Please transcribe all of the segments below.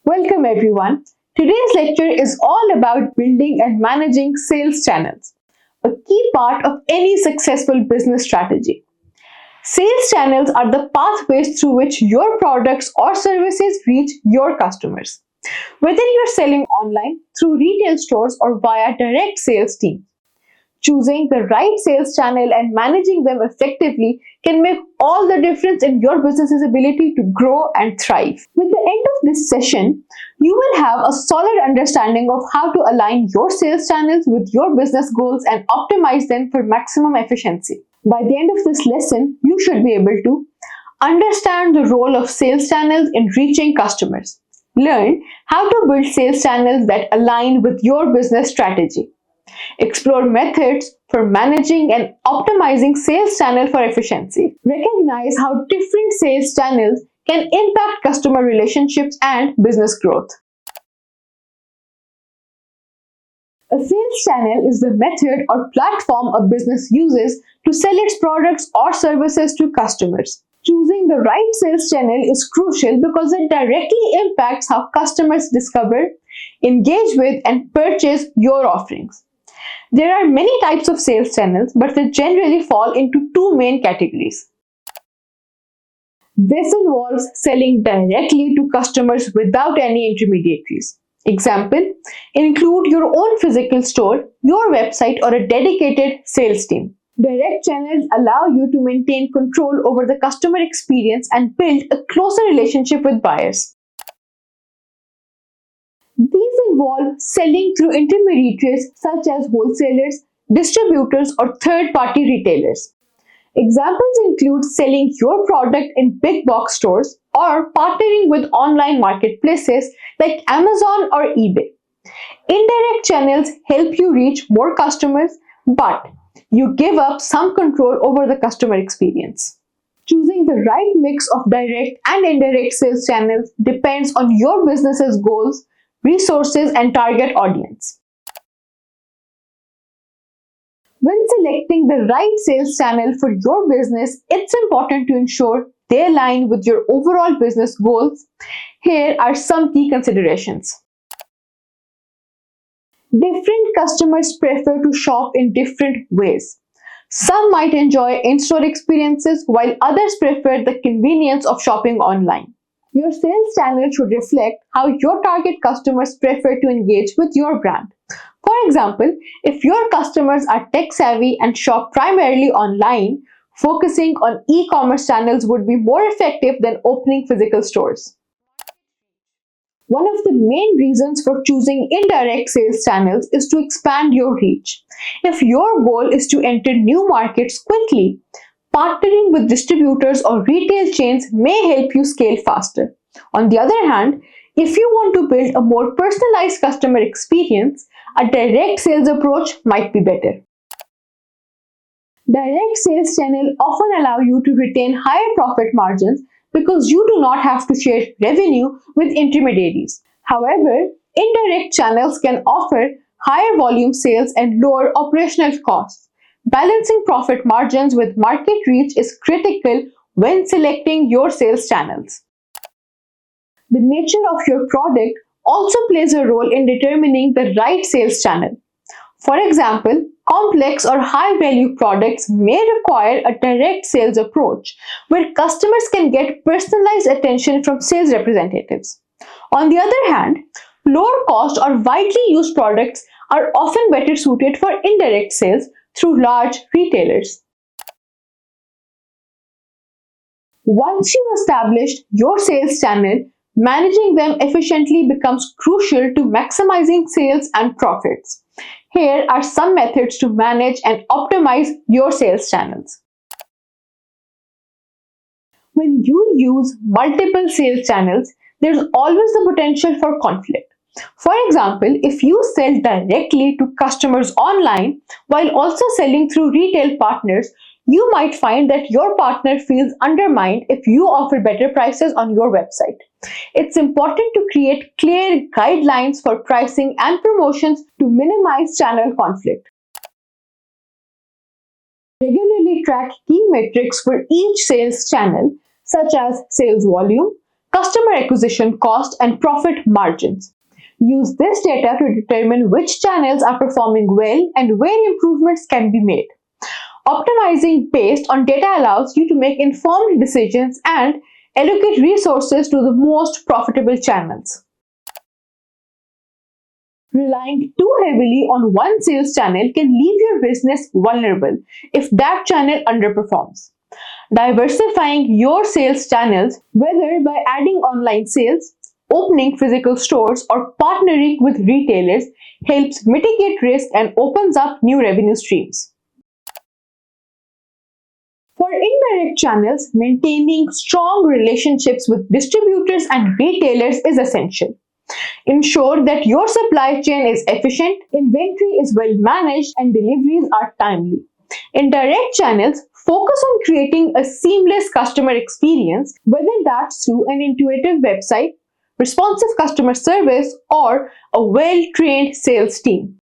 Welcome everyone. Today's lecture is all about building and managing sales channels, a key part of any successful business strategy. Sales channels are the pathways through which your products or services reach your customers. Whether you're selling online, through retail stores, or via direct sales teams, choosing the right sales channel and managing them effectively can make all the difference in your business's ability to grow and thrive. With the end of this session, you will have a solid understanding of how to align your sales channels with your business goals and optimize them for maximum efficiency. By the end of this lesson, you should be able to understand the role of sales channels in reaching customers. Learn how to build sales channels that align with your business strategy. Explore methods for managing and optimizing sales channel for efficiency. Recognize how different sales channels can impact customer relationships and business growth. A sales channel is the method or platform a business uses to sell its products or services to customers. Choosing the right sales channel is crucial because it directly impacts how customers discover, engage with, and purchase your offerings. There are many types of sales channels, but they generally fall into two main categories. This involves selling directly to customers without any intermediaries. Example, include your own physical store, your website, or a dedicated sales team. Direct channels allow you to maintain control over the customer experience and build a closer relationship with buyers. These involve selling through intermediaries such as wholesalers, distributors, or third-party retailers. Examples include selling your product in big box stores or partnering with online marketplaces like Amazon or eBay. Indirect channels help you reach more customers, but you give up some control over the customer experience. Choosing the right mix of direct and indirect sales channels depends on your business's goals, resources, and target audience. When selecting the right sales channel for your business, it's important to ensure they align with your overall business goals. Here are some key considerations. Different customers prefer to shop in different ways. Some might enjoy in-store experiences while others prefer the convenience of shopping online. Your sales channel should reflect how your target customers prefer to engage with your brand. For example, if your customers are tech-savvy and shop primarily online, focusing on e-commerce channels would be more effective than opening physical stores. One of the main reasons for choosing indirect sales channels is to expand your reach. If your goal is to enter new markets quickly, partnering with distributors or retail chains may help you scale faster. On the other hand, if you want to build a more personalized customer experience, a direct sales approach might be better. Direct sales channels often allow you to retain higher profit margins because you do not have to share revenue with intermediaries. However, indirect channels can offer higher volume sales and lower operational costs. Balancing profit margins with market reach is critical when selecting your sales channels. The nature of your product also plays a role in determining the right sales channel. For example, complex or high-value products may require a direct sales approach, where customers can get personalized attention from sales representatives. On the other hand, lower-cost or widely used products are often better suited for indirect sales through large retailers. Once you've established your sales channel, managing them efficiently becomes crucial to maximizing sales and profits. Here are some methods to manage and optimize your sales channels. When you use multiple sales channels, there's always the potential for conflict. For example, if you sell directly to customers online while also selling through retail partners, you might find that your partner feels undermined if you offer better prices on your website. It's important to create clear guidelines for pricing and promotions to minimize channel conflict. Regularly track key metrics for each sales channel, such as sales volume, customer acquisition cost, and profit margins. Use this data to determine which channels are performing well and where improvements can be made. Optimizing based on data allows you to make informed decisions and allocate resources to the most profitable channels. Relying too heavily on one sales channel can leave your business vulnerable if that channel underperforms. Diversifying your sales channels, whether by adding online sales, opening physical stores, or partnering with retailers, helps mitigate risk and opens up new revenue streams. For indirect channels, maintaining strong relationships with distributors and retailers is essential. Ensure that your supply chain is efficient, inventory is well managed, and deliveries are timely. In direct channels, focus on creating a seamless customer experience, whether that's through an intuitive website, responsive customer service, or a well-trained sales team.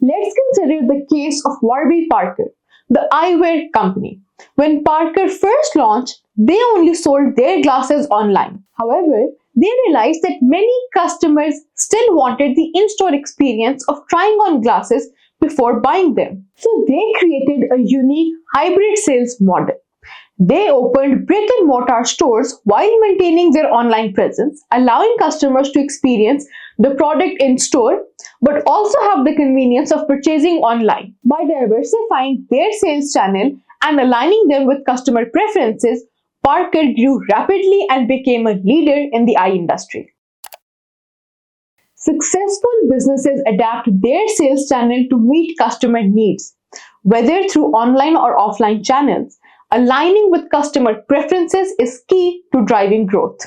Let's consider the case of Warby Parker, the eyewear company. When Parker first launched, they only sold their glasses online. However, they realized that many customers still wanted the in-store experience of trying on glasses before buying them. So they created a unique hybrid sales model. They opened brick-and-mortar stores while maintaining their online presence, allowing customers to experience the product in store but also have the convenience of purchasing online. By diversifying their sales channel and aligning them with customer preferences, Parker grew rapidly and became a leader in the eye industry. Successful businesses adapt their sales channel to meet customer needs, whether through online or offline channels. Aligning with customer preferences is key to driving growth.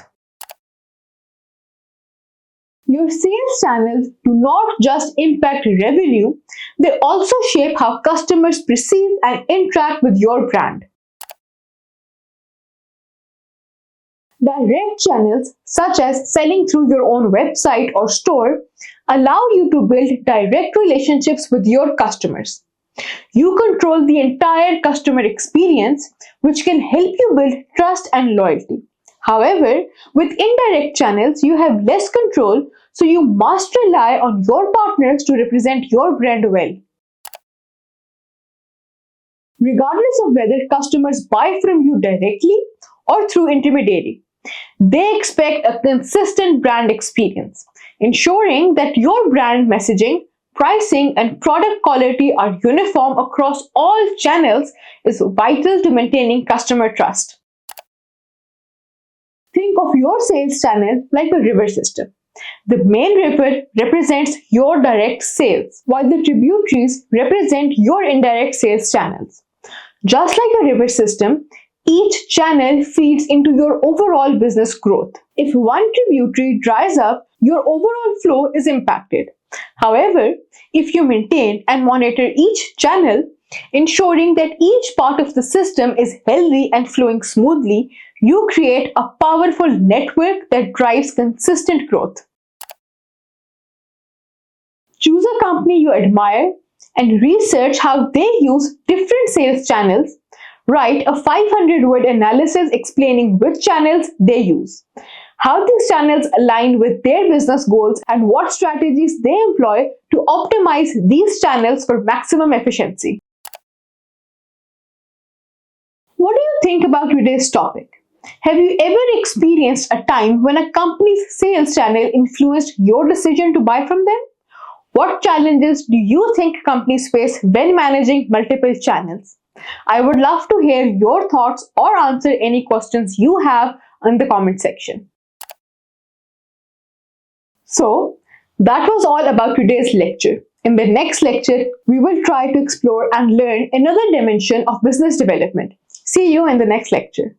Your sales channels do not just impact revenue, they also shape how customers perceive and interact with your brand. Direct channels, such as selling through your own website or store, allow you to build direct relationships with your customers. You control the entire customer experience, which can help you build trust and loyalty. However, with indirect channels, you have less control, so you must rely on your partners to represent your brand well. Regardless of whether customers buy from you directly or through intermediary, they expect a consistent brand experience. Ensuring that your brand messaging, pricing, and product quality are uniform across all channels is vital to maintaining customer trust. Think of your sales channel like a river system. The main river represents your direct sales, while the tributaries represent your indirect sales channels. Just like a river system, each channel feeds into your overall business growth. If one tributary dries up, your overall flow is impacted. However, if you maintain and monitor each channel, ensuring that each part of the system is healthy and flowing smoothly, you create a powerful network that drives consistent growth. Choose a company you admire and research how they use different sales channels. Write a 500-word analysis explaining which channels they use, how these channels align with their business goals, and what strategies they employ to optimize these channels for maximum efficiency. What do you think about today's topic? Have you ever experienced a time when a company's sales channel influenced your decision to buy from them? What challenges do you think companies face when managing multiple channels? I would love to hear your thoughts or answer any questions you have in the comment section. So, that was all about today's lecture. In the next lecture, we will try to explore and learn another dimension of business development. See you in the next lecture.